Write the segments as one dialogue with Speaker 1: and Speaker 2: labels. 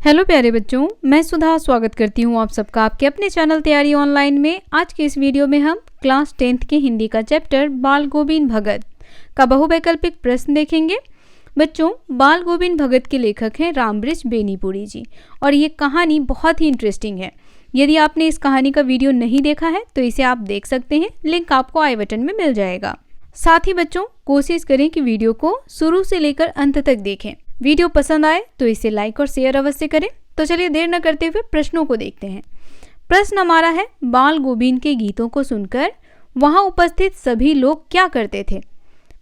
Speaker 1: Hello प्यारे बच्चों, मैं सुधा स्वागत करती हूँ आप सबका आपके अपने चैनल तैयारी ऑनलाइन में। आज के इस वीडियो में हम क्लास 10th के हिंदी का चैप्टर बाल गोविंद भगत का बहुवैकल्पिक प्रश्न देखेंगे। बच्चों, बाल गोविंद भगत के लेखक हैं रामवृक्ष बेनीपुरी जी और ये कहानी बहुत ही इंटरेस्टिंग है। यदि आपने इस कहानी का वीडियो नहीं देखा है तो इसे आप देख सकते हैं, लिंक आपको आई बटन में मिल जाएगा। साथ ही बच्चों, कोशिश करें कि वीडियो को शुरू से लेकर अंत तक देखें। वीडियो पसंद आए तो इसे लाइक और शेयर अवश्य करें। तो चलिए देर न करते हुए प्रश्नों को देखते हैं। प्रश्न हमारा है, बाल गोविंद के गीतों को सुनकर वहां उपस्थित सभी लोग क्या करते थे?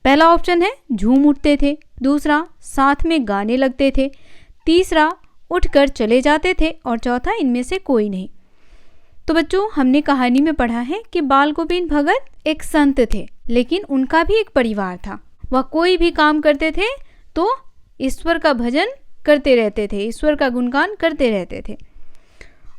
Speaker 1: पहला ऑप्शन है झूम उठते थे, दूसरा साथ में गाने लगते थे, तीसरा उठकर चले जाते थे और चौथा इनमें से कोई नहीं। तो बच्चों, हमने कहानी में पढ़ा है कि बाल गोविंद भगत एक संत थे, लेकिन उनका भी एक परिवार था। वह कोई भी काम करते थे तो ईश्वर का भजन करते रहते थे, ईश्वर का गुणगान करते रहते थे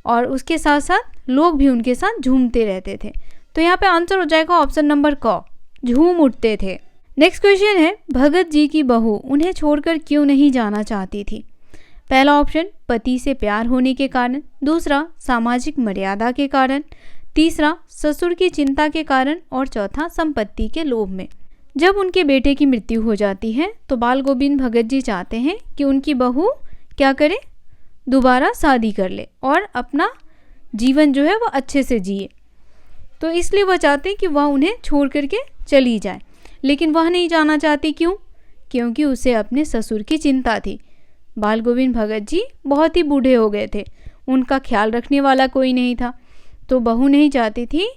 Speaker 1: और उसके साथ साथ लोग भी उनके साथ झूमते रहते थे। तो यहाँ पे आंसर हो जाएगा ऑप्शन नंबर क, झूम उठते थे। नेक्स्ट क्वेश्चन है, भगत जी की बहू उन्हें छोड़कर क्यों नहीं जाना चाहती थी? पहला ऑप्शन पति से प्यार होने के कारण, दूसरा सामाजिक मर्यादा के कारण, तीसरा ससुर की चिंता के कारण और चौथा संपत्ति के लोभ में। जब उनके बेटे की मृत्यु हो जाती है तो बाल गोविंद भगत जी चाहते हैं कि उनकी बहू क्या करे, दोबारा शादी कर ले और अपना जीवन जो है वह अच्छे से जिए। तो इसलिए वह चाहते हैं कि वह उन्हें छोड़ करके चली जाए, लेकिन वह नहीं जाना चाहती। क्यों? क्योंकि उसे अपने ससुर की चिंता थी। बाल गोविंद भगत जी बहुत ही बूढ़े हो गए थे, उनका ख्याल रखने वाला कोई नहीं था, तो बहू नहीं चाहती थी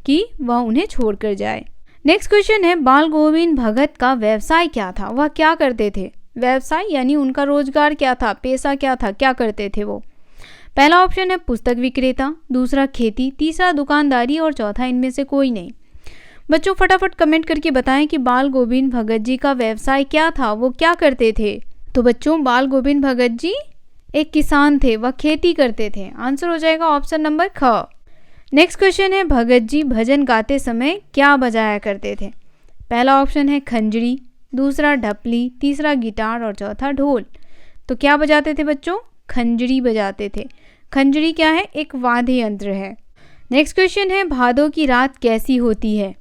Speaker 1: कि वह उन्हें छोड़कर जाए। नेक्स्ट क्वेश्चन है, बाल गोविंद भगत का व्यवसाय क्या था? वह क्या करते थे? व्यवसाय यानी उनका रोजगार क्या था, पेशा क्या था, क्या करते थे वो? पहला ऑप्शन है पुस्तक विक्रेता, दूसरा खेती, तीसरा दुकानदारी और चौथा इनमें से कोई नहीं। बच्चों, फटाफट कमेंट करके बताएं कि बाल गोविंद भगत जी का व्यवसाय क्या था, वो क्या करते थे? तो बच्चों, बाल गोविंद भगत जी एक किसान थे, वह खेती करते थे। आंसर हो जाएगा ऑप्शन नंबर ख। नेक्स्ट क्वेश्चन है, भगत जी भजन गाते समय क्या बजाया करते थे? पहला ऑप्शन है खंजरी, दूसरा ढपली, तीसरा गिटार और चौथा ढोल। तो क्या बजाते थे बच्चों? खंजरी बजाते थे। खंजरी क्या है? एक वाद्य यंत्र है। नेक्स्ट क्वेश्चन है, भादों की रात कैसी होती है?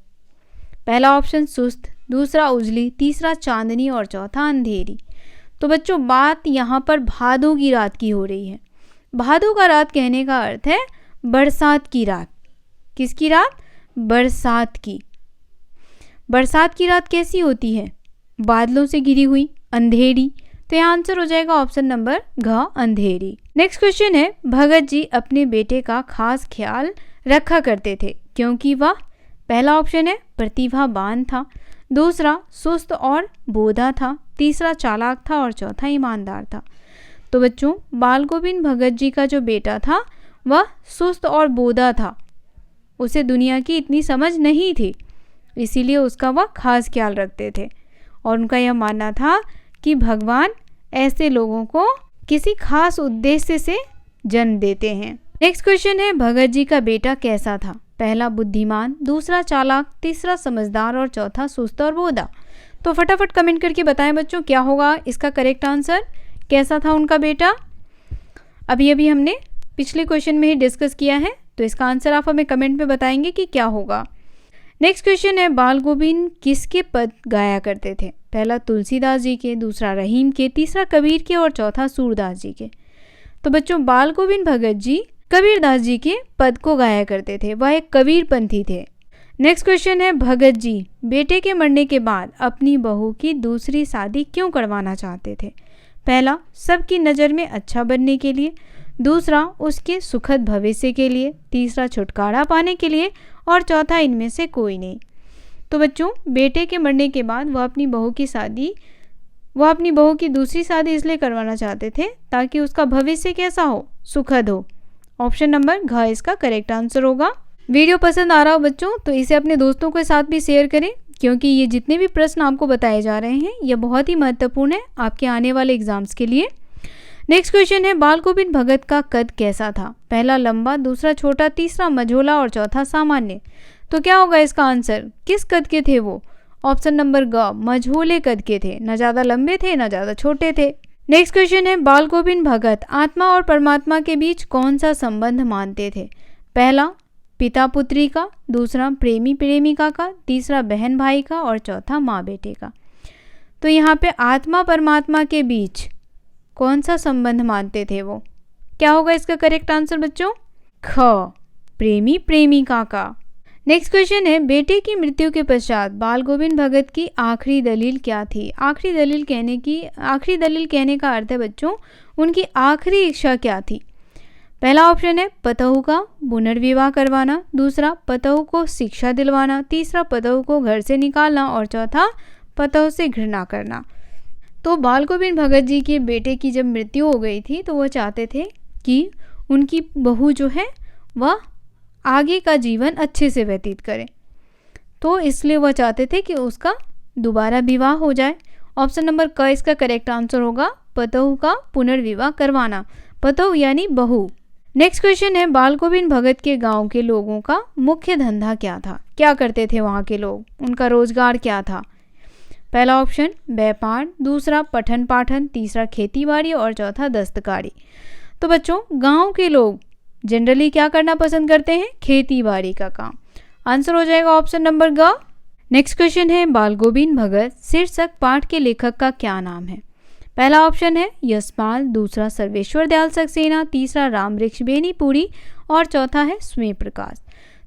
Speaker 1: पहला ऑप्शन सुस्त, दूसरा उजली, तीसरा चांदनी और चौथा अंधेरी। तो बच्चों, बात यहाँ पर भादों की रात की हो रही है। भादों का रात कहने का अर्थ है बरसात की रात। किसकी रात? बरसात की। बरसात की रात कैसी होती है? बादलों से घिरी हुई, अंधेरी। तो यहाँ आंसर हो जाएगा ऑप्शन नंबर घ, अंधेरी। नेक्स्ट क्वेश्चन है, भगत जी अपने बेटे का खास ख्याल रखा करते थे क्योंकि वह, पहला ऑप्शन है प्रतिभावान था, दूसरा सुस्त और बोधा था, तीसरा चालाक था और चौथा ईमानदार था। तो बच्चों, बाल गोविंद भगत जी का जो बेटा था वह सुस्त और बोधा था, उसे दुनिया की इतनी समझ नहीं थी, इसीलिए उसका वह खास ख्याल रखते थे और उनका यह मानना था कि भगवान ऐसे लोगों को किसी खास उद्देश्य से जन्म देते हैं। नेक्स्ट क्वेश्चन है, भगत जी का बेटा कैसा था? पहला बुद्धिमान, दूसरा चालाक, तीसरा समझदार और चौथा सुस्त और बोधा। तो फटाफट कमेंट करके बताएं बच्चों, क्या होगा इसका करेक्ट आंसर? कैसा था उनका बेटा? अभी हमने पिछले क्वेश्चन में ही डिस्कस किया है, तो इसका आंसर आप हमें कमेंट में बताएंगे कि क्या होगा। नेक्स्ट क्वेश्चन है, बाल गोविंद किसके पद गाया करते थे? पहला तुलसीदास जी के, दूसरा रहीम के, तीसरा कबीर के और चौथा सूरदास जी के। तो बच्चों, बाल गोविंद भगत जी कबीरदास जी के पद को गाया करते थे, वह एक कबीरपंथी थे। नेक्स्ट क्वेश्चन है, भगत जी बेटे के मरने के बाद अपनी बहू की दूसरी शादी क्यों करवाना चाहते थे? पहला सबकी नज़र में अच्छा बनने के लिए, दूसरा उसके सुखद भविष्य के लिए, तीसरा छुटकारा पाने के लिए और चौथा इनमें से कोई नहीं। तो बच्चों, बेटे के मरने के बाद वह अपनी बहू की दूसरी शादी इसलिए करवाना चाहते थे ताकि उसका भविष्य कैसा हो, सुखद हो। ऑप्शन नंबर घ इसका करेक्ट आंसर होगा। वीडियो पसंद आ रहा हो बच्चों तो इसे अपने दोस्तों के साथ भी शेयर करें, क्योंकि ये जितने भी प्रश्न आपको बताए जा रहे हैं ये बहुत ही महत्वपूर्ण है आपके आने वाले एग्जाम्स के लिए। नेक्स्ट क्वेश्चन है, बाल गोविंद भगत का कद कैसा था? पहला लंबा, दूसरा छोटा, तीसरा मझोला और चौथा सामान्य। तो क्या होगा इसका आंसर? किस कद के थे वो? ऑप्शन नंबर ग, मझोले कद के थे, न ज़्यादा लंबे थे न ज़्यादा छोटे थे। नेक्स्ट क्वेश्चन है, बाल गोविंद भगत आत्मा और परमात्मा के बीच कौन सा संबंध मानते थे? पहला पिता पुत्री का, दूसरा प्रेमी प्रेमिका का, तीसरा बहन भाई का और चौथा माँ बेटे का। तो यहाँ पे आत्मा परमात्मा के बीच कौन सा संबंध मानते थे वो? क्या होगा इसका करेक्ट आंसर बच्चों? ख, प्रेमी प्रेमिका का। नेक्स्ट क्वेश्चन है, बेटे की मृत्यु के पश्चात बाल गोविंद भगत की आखिरी दलील क्या थी? आखिरी दलील कहने का अर्थ है बच्चों उनकी आखिरी इच्छा क्या थी? पहला ऑप्शन है पतहू का पुनर्विवाह करवाना, दूसरा पतहू को शिक्षा दिलवाना, तीसरा पतहू को घर से निकालना और चौथा पतहू से घृणा करना। तो बाल गोविंद भगत जी के बेटे की जब मृत्यु हो गई थी तो वो चाहते थे कि उनकी बहू जो है वह आगे का जीवन अच्छे से व्यतीत करे, तो इसलिए वह चाहते थे कि उसका दोबारा विवाह हो जाए। ऑप्शन नंबर क इसका करेक्ट आंसर होगा, पतहू का पुनर्विवाह करवाना। पतहू यानी बहू। नेक्स्ट क्वेश्चन है, बाल गोविंद भगत के गांव के लोगों का मुख्य धंधा क्या था? क्या करते थे वहाँ के लोग? उनका रोजगार क्या था? पहला ऑप्शन व्यापार, दूसरा पठन पाठन, तीसरा खेती बाड़ी और चौथा दस्तकारी। तो बच्चों गांव के लोग जनरली क्या करना पसंद करते हैं? खेती बाड़ी का काम। आंसर हो जाएगा ऑप्शन नंबर ग। नेक्स्ट क्वेश्चन है, बाल गोविंद भगत शीर्षक पाठ के लेखक का क्या नाम है? पहला ऑप्शन है यशपाल, दूसरा सर्वेश्वर दयाल सक्सेना, तीसरा राम वृक्ष बेनीपुरी और चौथा है स्वयं प्रकाश।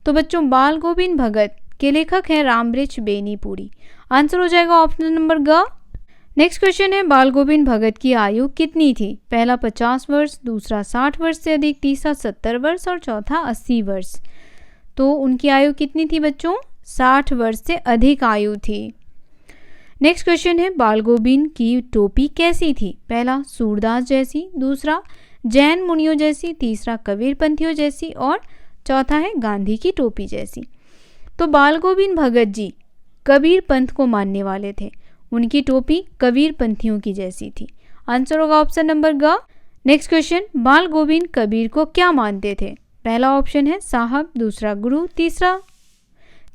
Speaker 1: तो बच्चों बाल गोविंद भगत के लेखक हैं राम वृक्ष बेनीपुरी। आंसर हो जाएगा ऑप्शन नंबर ग। नेक्स्ट क्वेश्चन है, बाल गोविंद भगत की आयु कितनी थी? पहला 50 वर्ष, दूसरा 60 वर्ष से अधिक, तीसरा 70 वर्ष और चौथा 80 वर्ष। तो उनकी आयु कितनी थी बच्चों? 60 वर्ष से अधिक आयु थी। नेक्स्ट क्वेश्चन है, बाल गोविंद की टोपी कैसी थी? पहला सूरदास जैसी, दूसरा जैन मुनियों जैसी, तीसरा कबीर पंथियों जैसी और चौथा है गांधी की टोपी जैसी। तो बाल गोविंद भगत जी कबीर पंथ को मानने वाले थे, उनकी टोपी कबीर पंथियों की जैसी थी। आंसर होगा ऑप्शन नंबर ग। नेक्स्ट क्वेश्चन, बाल गोविंद कबीर को क्या मानते थे? पहला ऑप्शन है साहब, दूसरा गुरु,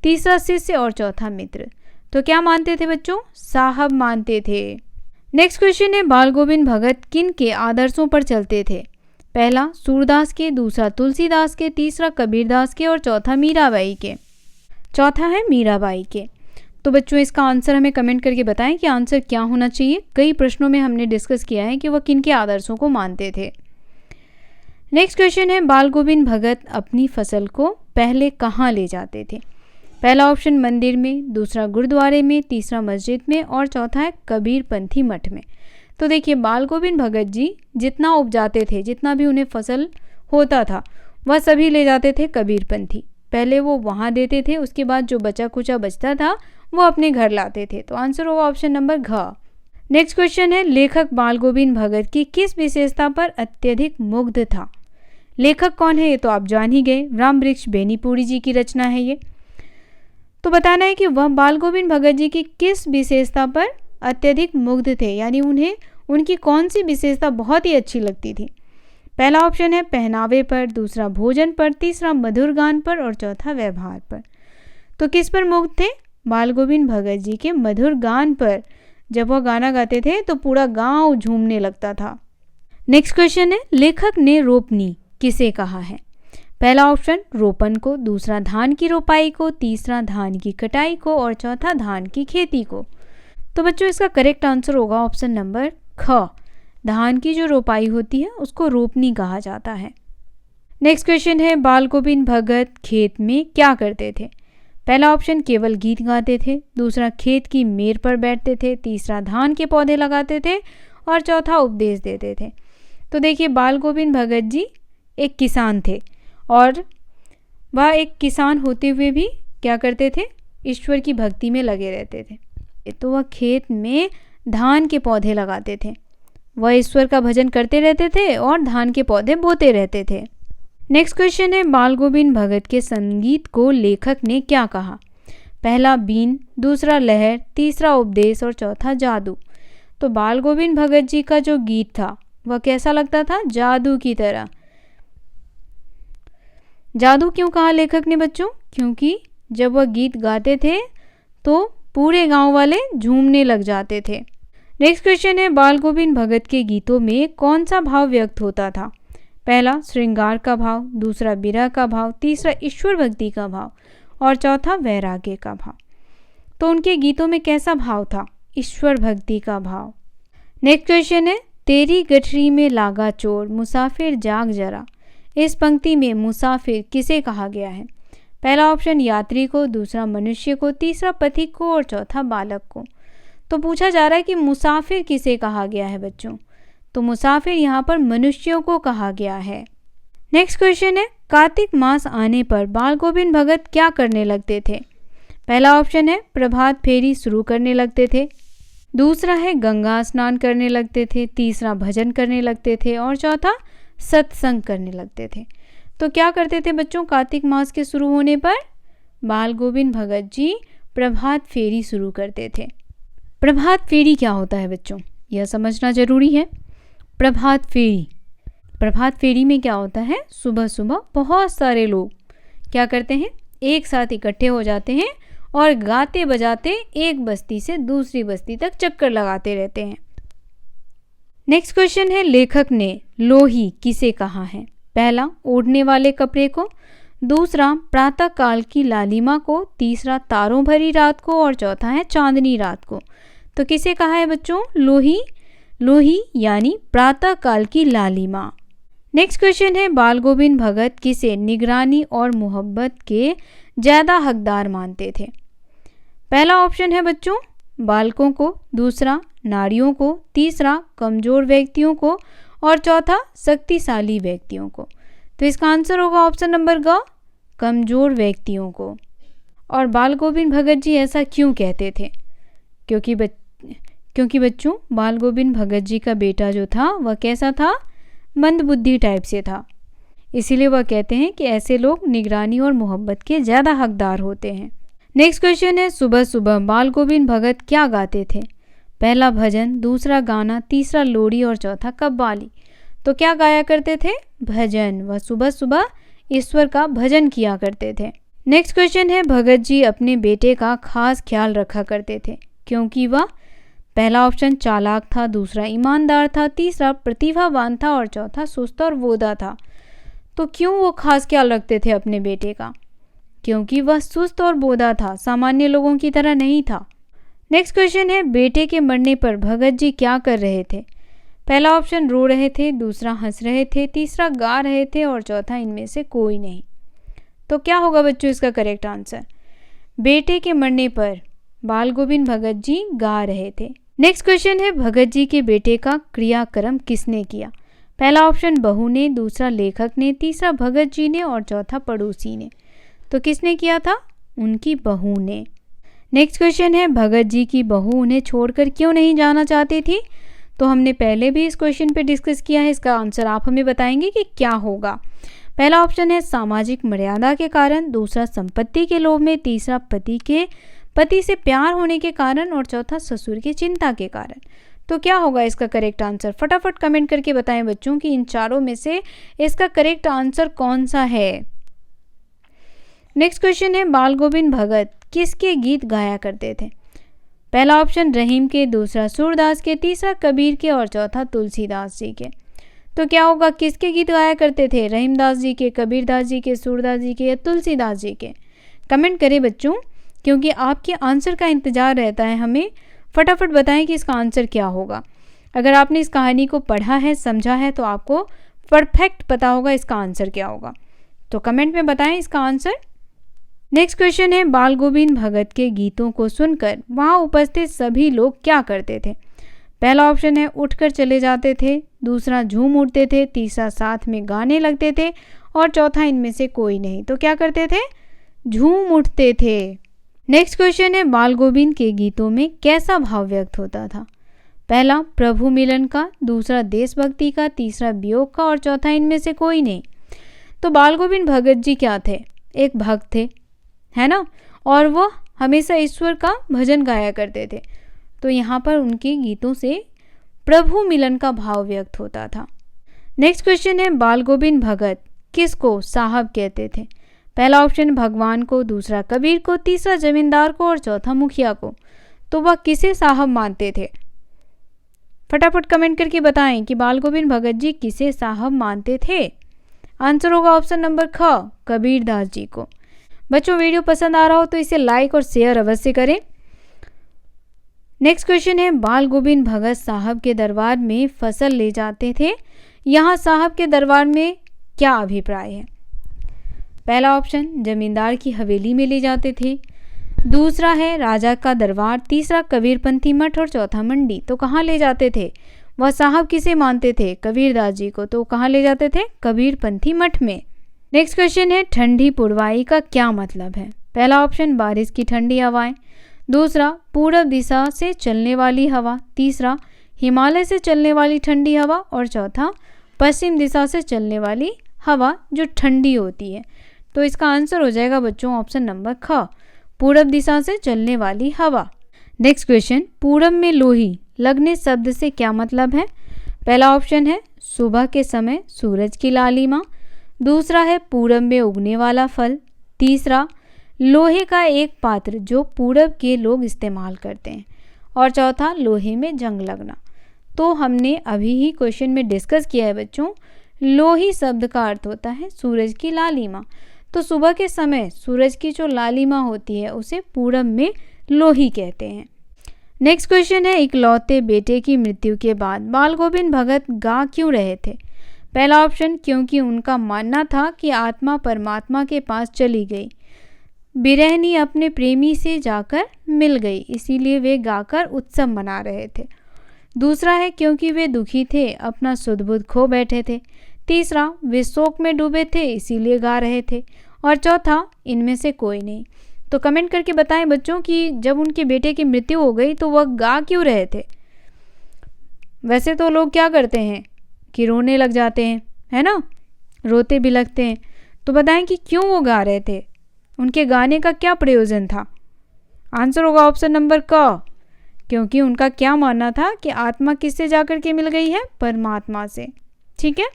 Speaker 1: तीसरा शिष्य और चौथा मित्र। तो क्या मानते थे बच्चों? साहब मानते थे। नेक्स्ट क्वेश्चन है, बाल गोविंद भगत किन के आदर्शों पर चलते थे? पहला सूरदास के, दूसरा तुलसीदास के, तीसरा कबीरदास के और चौथा मीराबाई के। चौथा है मीराबाई के। तो बच्चों इसका आंसर हमें कमेंट करके बताएं कि आंसर क्या होना चाहिए। कई प्रश्नों में हमने डिस्कस किया है कि वह किन के आदर्शों को मानते थे। नेक्स्ट क्वेश्चन है, बाल गोविंद भगत अपनी फसल को पहले कहाँ ले जाते थे? पहला ऑप्शन मंदिर में, दूसरा गुरुद्वारे में, तीसरा मस्जिद में और चौथा है कबीर पंथी मठ में। तो देखिए बाल गोविंद भगत जी जितना उपजाते थे, जितना भी उन्हें फसल होता था वह सभी ले जाते थे कबीर पंथी। पहले वो वहाँ देते थे, उसके बाद जो बचा कुचा बचता था वो अपने घर लाते थे। तो आंसर होगा ऑप्शन नंबर घ। नेक्स्ट क्वेश्चन है, लेखक बाल गोविंद भगत की किस विशेषता पर अत्यधिक मुग्ध था? लेखक कौन है ये तो आप जान ही गए, राम वृक्ष बेनीपुरी जी की रचना है ये। तो बताना है कि वह बाल गोविंद भगत जी की किस विशेषता पर अत्यधिक मुग्ध थे, यानी उन्हें उनकी कौन सी विशेषता बहुत ही अच्छी लगती थी। पहला ऑप्शन है पहनावे पर, दूसरा भोजन पर, तीसरा मधुर गान पर और चौथा व्यवहार पर। तो किस पर मुग्ध थे? बाल गोविंद भगत जी के मधुर गान पर। जब वह गाना गाते थे तो पूरा गांव झूमने लगता था। नेक्स्ट क्वेश्चन है, लेखक ने रोपनी किसे कहा है? पहला ऑप्शन रोपन को, दूसरा धान की रोपाई को, तीसरा धान की कटाई को और चौथा धान की खेती को। तो बच्चों इसका करेक्ट आंसर होगा ऑप्शन नंबर ख। धान की जो रोपाई होती है उसको रोपनी कहा जाता है। नेक्स्ट क्वेश्चन है, बाल गोविंद भगत खेत में क्या करते थे? पहला ऑप्शन केवल गीत गाते थे, दूसरा खेत की मेड़ पर बैठते थे, तीसरा धान के पौधे लगाते थे और चौथा उपदेश देते थे। तो देखिए बाल गोविंद भगत जी एक किसान थे और वह एक किसान होते हुए भी क्या करते थे? ईश्वर की भक्ति में लगे रहते थे। तो वह खेत में धान के पौधे लगाते थे, वह ईश्वर का भजन करते रहते थे और धान के पौधे बोते रहते थे। नेक्स्ट क्वेश्चन है, बाल गोविंद भगत के संगीत को लेखक ने क्या कहा? पहला बीन, दूसरा लहर, तीसरा उपदेश और चौथा जादू। तो बाल गोविंद भगत जी का जो गीत था वह कैसा लगता था? जादू की तरह। जादू क्यों कहा लेखक ने बच्चों? क्योंकि जब वह गीत गाते थे तो पूरे गांव वाले झूमने लग जाते थे। नेक्स्ट क्वेश्चन है, बाल गोविंद भगत के गीतों में कौन सा भाव व्यक्त होता था? पहला श्रृंगार का भाव, दूसरा विरह का भाव, तीसरा ईश्वर भक्ति का भाव और चौथा वैराग्य का भाव। तो उनके गीतों में कैसा भाव था? ईश्वर भक्ति का भाव। नेक्स्ट क्वेश्चन है, तेरी गठरी में लागा चोर मुसाफिर जाग जरा। इस पंक्ति में मुसाफिर किसे कहा गया है? पहला ऑप्शन यात्री को, दूसरा मनुष्य को, तीसरा पथिक को और चौथा बालक को। तो पूछा जा रहा है कि मुसाफिर किसे कहा गया है बच्चों? तो मुसाफिर यहाँ पर मनुष्यों को कहा गया है। नेक्स्ट क्वेश्चन है, कार्तिक मास आने पर बाल गोविंद भगत क्या करने लगते थे? पहला ऑप्शन है प्रभात फेरी शुरू करने लगते थे, दूसरा है गंगा स्नान करने लगते थे, तीसरा भजन करने लगते थे और चौथा सत्संग करने लगते थे। तो क्या करते थे बच्चों कार्तिक मास के शुरू होने पर? बाल गोविंद भगत जी प्रभात फेरी शुरू करते थे। प्रभात फेरी क्या होता है बच्चों? यह समझना जरूरी है। प्रभात फेरी में क्या होता है? सुबह सुबह बहुत सारे लोग क्या करते हैं? एक साथ इकट्ठे हो जाते हैं और गाते बजाते एक बस्ती से दूसरी बस्ती तक चक्कर लगाते रहते हैं। नेक्स्ट क्वेश्चन है, लेखक ने लोही किसे कहा है? पहला ओढ़ने वाले कपड़े को, दूसरा प्रातः काल की लालिमा को, तीसरा तारों भरी रात को और चौथा है चांदनी रात को। तो किसे कहा है बच्चों? लोही यानी प्रातः काल की लालिमा। नेक्स्ट क्वेश्चन है, बाल गोविंद भगत किसे निगरानी और मोहब्बत के ज़्यादा हकदार मानते थे? पहला ऑप्शन है बच्चों बालकों को, दूसरा नारियों को, तीसरा कमजोर व्यक्तियों को और चौथा शक्तिशाली व्यक्तियों को। तो इसका आंसर होगा ऑप्शन नंबर ग, कमजोर व्यक्तियों को। और बाल गोविंद भगत जी ऐसा क्यों कहते थे? क्योंकि बच्चों बाल गोविंद भगत जी का बेटा जो था वह कैसा था? मंदबुद्धि टाइप से था। इसीलिए वह कहते हैं कि ऐसे लोग निगरानी और मोहब्बत के ज़्यादा हकदार होते हैं। नेक्स्ट क्वेश्चन है, सुबह सुबह बाल गोविंद भगत क्या गाते थे? पहला भजन, दूसरा गाना, तीसरा लोरी और चौथा कव्वाली। तो क्या गाया करते थे? भजन। वह सुबह सुबह ईश्वर का भजन किया करते थे। नेक्स्ट क्वेश्चन है, भगत जी अपने बेटे का खास ख्याल रखा करते थे क्योंकि वह पहला ऑप्शन चालाक था, दूसरा ईमानदार था, तीसरा प्रतिभावान था और चौथा सुस्त और वोदा था। तो क्यों वो खास ख्याल रखते थे अपने बेटे का? क्योंकि वह सुस्त और बोधा था, सामान्य लोगों की तरह नहीं था। नेक्स्ट क्वेश्चन है, बेटे के मरने पर भगत जी क्या कर रहे थे? पहला ऑप्शन रो रहे थे, दूसरा हंस रहे थे, तीसरा गा रहे थे और चौथा इनमें से कोई नहीं। तो क्या होगा बच्चों इसका करेक्ट आंसर? बेटे के मरने पर बाल गोविंद भगत जी गा रहे थे। नेक्स्ट क्वेश्चन है, भगत जी के बेटे का क्रियाक्रम किसने किया? पहला ऑप्शन बहू ने, दूसरा लेखक ने, तीसरा भगत जी ने और चौथा पड़ोसी ने। तो किसने किया था? उनकी बहू ने। नेक्स्ट क्वेश्चन है, भगत जी की बहू उन्हें छोड़कर क्यों नहीं जाना चाहती थी? तो हमने पहले भी इस क्वेश्चन पे डिस्कस किया है। इसका आंसर आप हमें बताएंगे कि क्या होगा। पहला ऑप्शन है सामाजिक मर्यादा के कारण, दूसरा संपत्ति के लोभ में, तीसरा पति से प्यार होने के कारण और चौथा ससुर की चिंता के कारण। तो क्या होगा इसका करेक्ट आंसर? फटाफट कमेंट करके बताएं बच्चों कि इन चारों में से इसका करेक्ट आंसर कौन सा है। नेक्स्ट क्वेश्चन है, बाल गोविंद भगत किसके गीत गाया करते थे? पहला ऑप्शन रहीम के, दूसरा सूरदास के, तीसरा कबीर के और चौथा तुलसीदास जी के। तो क्या होगा, किसके गीत गाया करते थे? रहीमदास जी के, कबीरदास जी के, सूरदास जी के या तुलसीदास जी के? कमेंट करें बच्चों, क्योंकि आपके आंसर का इंतज़ार रहता है हमें। फटाफट बताएं कि इसका आंसर क्या होगा। अगर आपने इस कहानी को पढ़ा है, समझा है, तो आपको परफेक्ट पता होगा इसका आंसर क्या होगा। तो कमेंट में बताएं इसका आंसर। नेक्स्ट क्वेश्चन है, बाल गोविंद भगत के गीतों को सुनकर वहाँ उपस्थित सभी लोग क्या करते थे? पहला ऑप्शन है उठकर चले जाते थे, दूसरा झूम उठते थे, तीसरा साथ में गाने लगते थे और चौथा इनमें से कोई नहीं। तो क्या करते थे? झूम उठते थे। नेक्स्ट क्वेश्चन है, बाल गोविंद के गीतों में कैसा भाव व्यक्त होता था? पहला प्रभु मिलन का, दूसरा देशभक्ति का, तीसरा वियोग का और चौथा इनमें से कोई नहीं। तो बाल गोविंद भगत जी क्या थे? एक भक्त थे, है ना, और वो हमेशा ईश्वर का भजन गाया करते थे। तो यहाँ पर उनके गीतों से प्रभु मिलन का भाव व्यक्त होता था। नेक्स्ट क्वेश्चन है, बाल गोविंद भगत किसको साहब कहते थे? पहला ऑप्शन भगवान को, दूसरा कबीर को, तीसरा जमींदार को और चौथा मुखिया को। तो वह किसे साहब मानते थे? फटाफट कमेंट करके बताएं कि बाल गोविंद भगत जी किसे साहब मानते थे। आंसर होगा ऑप्शन नंबर ख, कबीरदास जी को। बच्चों वीडियो पसंद आ रहा हो तो इसे लाइक और शेयर अवश्य करें। नेक्स्ट क्वेश्चन है, बाल गोविंद भगत साहब के दरबार में फसल ले जाते थे, यहाँ साहब के दरबार में क्या अभिप्राय है? पहला ऑप्शन जमींदार की हवेली में ले जाते थे, दूसरा है राजा का दरबार, तीसरा कबीरपंथी मठ और चौथा मंडी। तो कहाँ ले जाते थे? वह साहब किसे मानते थे? कबीरदास जी को। तो कहाँ ले जाते थे? कबीरपंथी मठ में। नेक्स्ट क्वेश्चन है, ठंडी पुरवाई का क्या मतलब है? पहला ऑप्शन बारिश की ठंडी हवाएं, दूसरा पूर्व दिशा से चलने वाली हवा, तीसरा हिमालय से चलने वाली ठंडी हवा और चौथा पश्चिम दिशा से चलने वाली हवा जो ठंडी होती है। तो इसका आंसर हो जाएगा बच्चों ऑप्शन नंबर ख, पूर्व दिशा से चलने वाली हवा। नेक्स्ट क्वेश्चन, पूरब में लोही लगने शब्द से क्या मतलब है? पहला ऑप्शन है सुबह के समय सूरज की लालिमा, दूसरा है पूरब में उगने वाला फल, तीसरा लोहे का एक पात्र जो पूरब के लोग इस्तेमाल करते हैं और चौथा लोहे में जंग लगना। तो हमने अभी ही क्वेश्चन में डिस्कस किया है बच्चों, लोही शब्द का अर्थ होता है सूरज की लालिमा। तो सुबह के समय सूरज की जो लालिमा होती है उसे पूरब में लोही कहते हैं। नेक्स्ट क्वेश्चन है, इकलौते बेटे की मृत्यु के बाद बाल गोविंद भगत गा क्यों रहे थे? पहला ऑप्शन क्योंकि उनका मानना था कि आत्मा परमात्मा के पास चली गई, बिरहनी अपने प्रेमी से जाकर मिल गई, इसीलिए वे गाकर उत्सव मना रहे थे। दूसरा है क्योंकि वे दुखी थे, अपना सुध बुध खो बैठे थे, तीसरा वे शोक में डूबे थे इसीलिए गा रहे थे, और चौथा इनमें से कोई नहीं। तो कमेंट करके बताएं बच्चों कि जब उनके बेटे की मृत्यु हो गई तो वह गा क्यों रहे थे? वैसे तो लोग क्या करते हैं कि रोने लग जाते हैं, है ना, रोते भी लगते हैं। तो बताएं कि क्यों वो गा रहे थे, उनके गाने का क्या प्रयोजन था? आंसर होगा ऑप्शन नंबर क, क्योंकि उनका क्या मानना था कि आत्मा किससे जाकर के मिल गई है? परमात्मा से। ठीक है,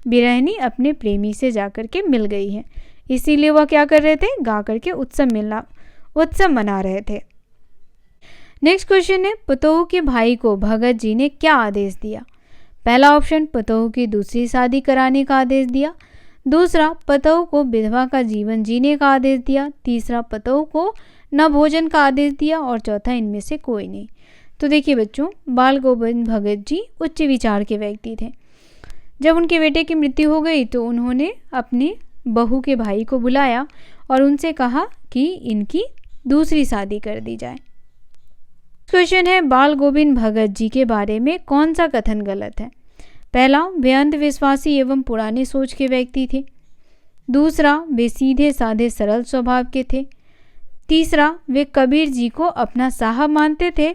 Speaker 1: बिरहनी अपने प्रेमी से जाकर के मिल गई है, इसीलिए वह क्या कर रहे थे? गा करके उत्सव मना रहे थे। नेक्स्ट क्वेश्चन है, पतोहू के भाई को भगत जी ने क्या आदेश दिया? पहला ऑप्शन पतोहू की दूसरी शादी कराने का आदेश दिया, दूसरा पतोहू को विधवा का जीवन जीने का आदेश दिया, तीसरा पतोहू को न भोजन का आदेश दिया और चौथा इनमें से कोई नहीं। तो देखिए बच्चों, बाल गोविंद भगत जी उच्च विचार के व्यक्ति थे। जब उनके बेटे की मृत्यु हो गई तो उन्होंने अपने बहू के भाई को बुलाया और उनसे कहा कि इनकी दूसरी शादी कर दी जाए। क्वेश्चन है, बाल गोविंद भगत जी के बारे में कौन सा कथन गलत है? पहला, वे अंधविश्वासी एवं पुराने सोच के व्यक्ति थे, दूसरा वे सीधे साधे सरल स्वभाव के थे, तीसरा वे कबीर जी को अपना साहब मानते थे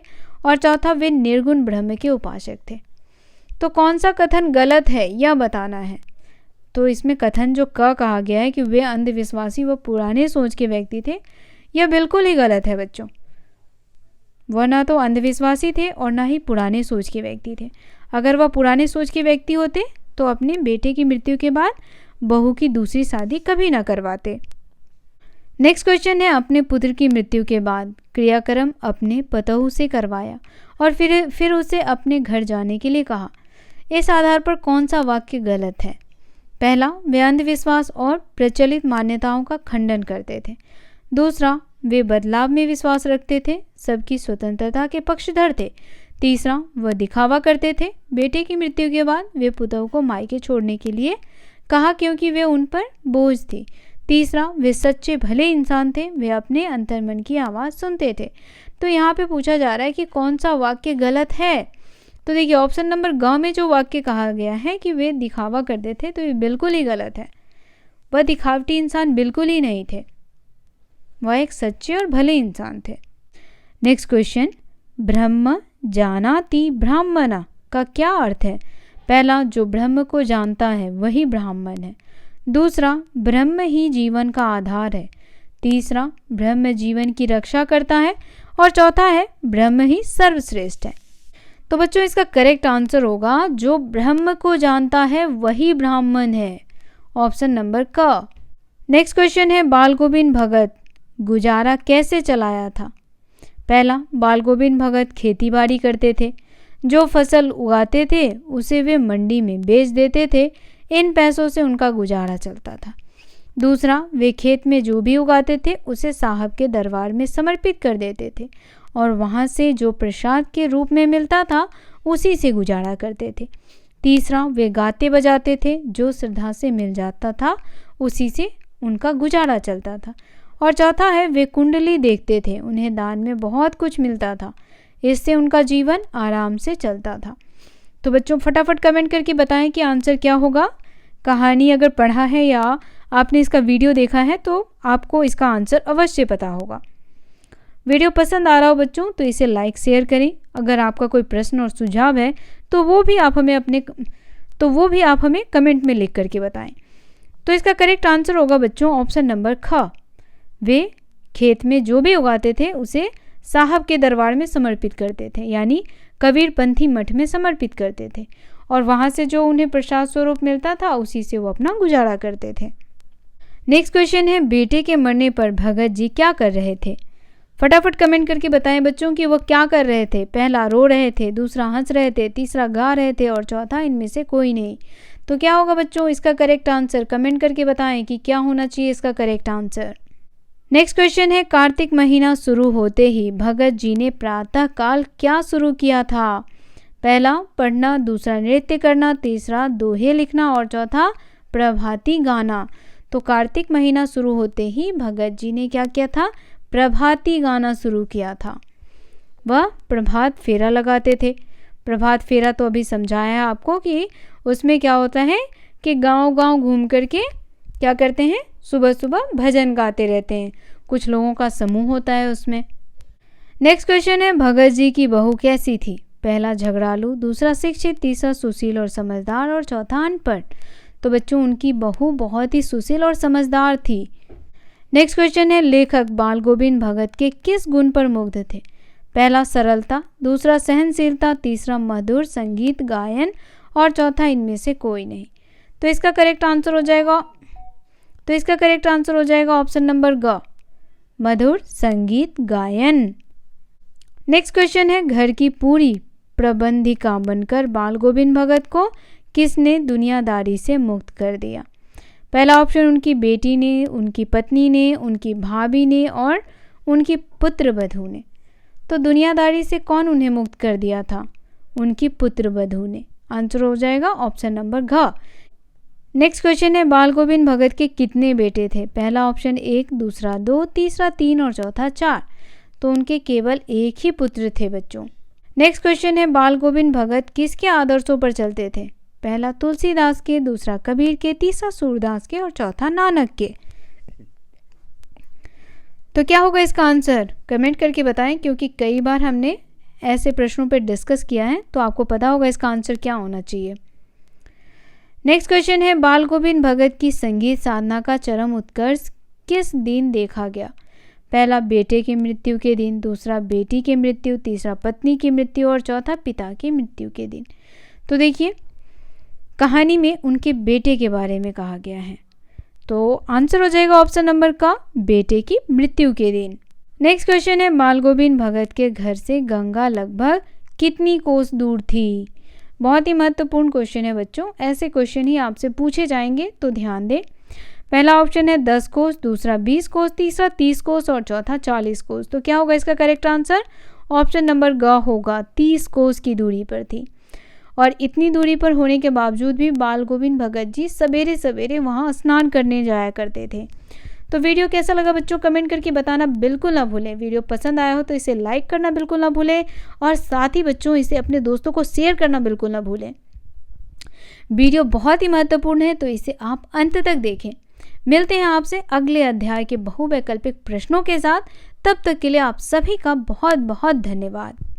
Speaker 1: और चौथा वे निर्गुण ब्रह्म के उपासक थे। तो कौन सा कथन गलत है यह बताना है। तो इसमें कथन जो क कहा गया है कि वे अंधविश्वासी व पुराने सोच के व्यक्ति थे, यह बिल्कुल ही गलत है बच्चों। वह ना तो अंधविश्वासी थे और ना ही पुराने सोच के व्यक्ति थे। अगर वह पुराने सोच के व्यक्ति होते तो अपने बेटे की मृत्यु के बाद बहू की दूसरी शादी कभी ना करवाते। नेक्स्ट क्वेश्चन है, अपने पुत्र की मृत्यु के बाद क्रियाक्रम अपने पतोहू से करवाया और फिर उसे अपने घर जाने के लिए कहा। इस आधार पर कौन सा वाक्य गलत है? पहला, वे अंधविश्वास और प्रचलित मान्यताओं का खंडन करते थे, दूसरा वे बदलाव में विश्वास रखते थे, सबकी स्वतंत्रता के पक्षधर थे, तीसरा वह दिखावा करते थे। बेटे की मृत्यु के बाद वे पुतोहू को मायके छोड़ने के लिए कहा क्योंकि वे उन पर बोझ थी, तीसरा वे सच्चे भले इंसान थे, वे अपने अंतर्मन की आवाज़ सुनते थे। तो यहाँ पे पूछा जा रहा है कि कौन सा वाक्य गलत है। तो देखिए ऑप्शन नंबर ग में जो वाक्य कहा गया है कि वे दिखावा करते थे, तो ये बिल्कुल ही गलत है। वह दिखावटी इंसान बिल्कुल ही नहीं थे, वह एक सच्चे और भले इंसान थे। नेक्स्ट क्वेश्चन, ब्रह्म जानाति ब्राह्मणा का क्या अर्थ है? पहला, जो ब्रह्म को जानता है वही ब्राह्मण है, दूसरा ब्रह्म ही जीवन का आधार है, तीसरा ब्रह्म जीवन की रक्षा करता है और चौथा है ब्रह्म ही सर्वश्रेष्ठ है। तो बच्चों इसका करेक्ट आंसर होगा जो ब्रह्म को जानता है वही ब्राह्मण है, ऑप्शन नंबर क। नेक्स्ट क्वेश्चन है, बाल गोविंद भगत गुजारा कैसे चलाया था? पहला, बाल गोविंद भगत खेती बाड़ी करते थे, जो फसल उगाते थे उसे वे मंडी में बेच देते थे। इन पैसों से उनका गुजारा चलता था। दूसरा, वे खेत में जो भी उगाते थे उसे साहब के दरबार में समर्पित कर देते थे और वहाँ से जो प्रसाद के रूप में मिलता था उसी से गुजारा करते थे। तीसरा, वे गाते बजाते थे, जो श्रद्धा से मिल जाता था उसी से उनका गुजारा चलता था। और चौथा है, वे कुंडली देखते थे, उन्हें दान में बहुत कुछ मिलता था, इससे उनका जीवन आराम से चलता था। तो बच्चों फटाफट कमेंट करके बताएं कि आंसर क्या होगा। कहानी अगर पढ़ा है या आपने इसका वीडियो देखा है तो आपको इसका आंसर अवश्य पता होगा। वीडियो पसंद आ रहा हो बच्चों तो इसे लाइक शेयर करें। अगर आपका कोई प्रश्न और सुझाव है तो वो भी आप हमें कमेंट में लिख करके बताएं। तो इसका करेक्ट आंसर होगा बच्चों ऑप्शन नंबर ख। वे खेत में जो भी उगाते थे उसे साहब के दरबार में समर्पित करते थे, यानी कबीरपंथी मठ में समर्पित करते थे और वहाँ से जो उन्हें प्रसाद स्वरूप मिलता था उसी से वो अपना गुजारा करते थे। नेक्स्ट क्वेश्चन है, बेटे के मरने पर भगत जी क्या कर रहे थे? फटाफट कमेंट करके बताएं बच्चों कि वो क्या कर रहे थे। पहला, रो रहे थे, दूसरा, हंस रहे थे, तीसरा, गा रहे थे और चौथा, इनमें से कोई नहीं। तो क्या होगा बच्चों इसका करेक्ट आंसर? कमेंट करके बताएं कि क्या होना चाहिए इसका करेक्ट आंसर। नेक्स्ट क्वेश्चन है, कार्तिक महीना शुरू होते ही भगत जी ने प्रातः काल क्या शुरू किया था? पहला, पढ़ना, दूसरा, नृत्य करना, तीसरा, दोहे लिखना और चौथा, प्रभाती गाना। तो कार्तिक महीना शुरू होते ही भगत जी ने क्या किया था? प्रभाती गाना शुरू किया था। वह प्रभात फेरा लगाते थे। प्रभात फेरा तो अभी समझाया है आपको कि उसमें क्या होता है कि गांव-गांव घूम करके क्या करते हैं, सुबह सुबह भजन गाते रहते हैं। कुछ लोगों का समूह होता है उसमें। नेक्स्ट क्वेश्चन है, भगत जी की बहू कैसी थी? पहला, झगड़ालू, दूसरा, शिक्षित, तीसरा, सुशील और समझदार और चौथा, अनपढ़। तो बच्चों उनकी बहू बहुत ही सुशील और समझदार थी। नेक्स्ट क्वेश्चन है, लेखक बाल गोविंद भगत के किस गुण पर मुग्ध थे? पहला, सरलता, दूसरा, सहनशीलता, तीसरा, मधुर संगीत गायन और चौथा, इनमें से कोई नहीं। तो इसका करेक्ट आंसर हो जाएगा ऑप्शन नंबर ग, मधुर संगीत गायन। नेक्स्ट क्वेश्चन है, घर की पूरी प्रबंधिका बनकर बाल गोविंद भगत को किसने दुनियादारी से मुक्त कर दिया? पहला ऑप्शन, उनकी बेटी ने, उनकी पत्नी ने, उनकी भाभी ने और उनकी पुत्रवधू ने। तो दुनियादारी से कौन उन्हें मुक्त कर दिया था? उनकी पुत्रवधू ने। आंसर हो जाएगा ऑप्शन नंबर घ। नेक्स्ट क्वेश्चन है, बाल गोविंद भगत के कितने बेटे थे? पहला ऑप्शन 1, दूसरा 2, तीसरा 3 और चौथा 4। तो उनके केवल एक ही पुत्र थे बच्चों। नेक्स्ट क्वेश्चन है, बाल गोविंद भगत किसके आदर्शों पर चलते थे? पहला, तुलसीदास के, दूसरा, कबीर के, तीसरा, सूरदास के और चौथा, नानक के। तो क्या होगा इसका आंसर? कमेंट करके बताएं, क्योंकि कई बार हमने ऐसे प्रश्नों पर डिस्कस किया है तो आपको पता होगा इसका आंसर क्या होना चाहिए। नेक्स्ट क्वेश्चन है, बाल गोविंद भगत की संगीत साधना का चरम उत्कर्ष किस दिन देखा गया? पहला, बेटे की मृत्यु के दिन, दूसरा, बेटी की मृत्यु, तीसरा, पत्नी की मृत्यु और चौथा, पिता की मृत्यु के दिन। तो देखिए कहानी में उनके बेटे के बारे में कहा गया है, तो आंसर हो जाएगा ऑप्शन नंबर का, बेटे की मृत्यु के दिन। नेक्स्ट क्वेश्चन है, बाल गोविंद भगत के घर से गंगा लगभग कितनी कोस दूर थी? बहुत ही महत्वपूर्ण क्वेश्चन है बच्चों, ऐसे क्वेश्चन ही आपसे पूछे जाएंगे तो ध्यान दें। पहला ऑप्शन है 10 कोस, दूसरा 20 कोस, तीसरा 30 कोस और चौथा 40 कोस। तो क्या होगा इसका करेक्ट आंसर? ऑप्शन नंबर ग होगा, 30 कोस की दूरी पर थी। और इतनी दूरी पर होने के बावजूद भी बाल गोविंद भगत जी सवेरे सवेरे वहाँ स्नान करने जाया करते थे। तो वीडियो कैसा लगा बच्चों कमेंट करके बताना बिल्कुल ना भूलें। वीडियो पसंद आया हो तो इसे लाइक करना बिल्कुल ना भूलें और साथ ही बच्चों इसे अपने दोस्तों को शेयर करना बिल्कुल ना भूलें। वीडियो बहुत ही महत्वपूर्ण है तो इसे आप अंत तक देखें। मिलते हैं आपसे अगले अध्याय के बहुवैकल्पिक प्रश्नों के साथ। तब तक के लिए आप सभी का बहुत बहुत धन्यवाद।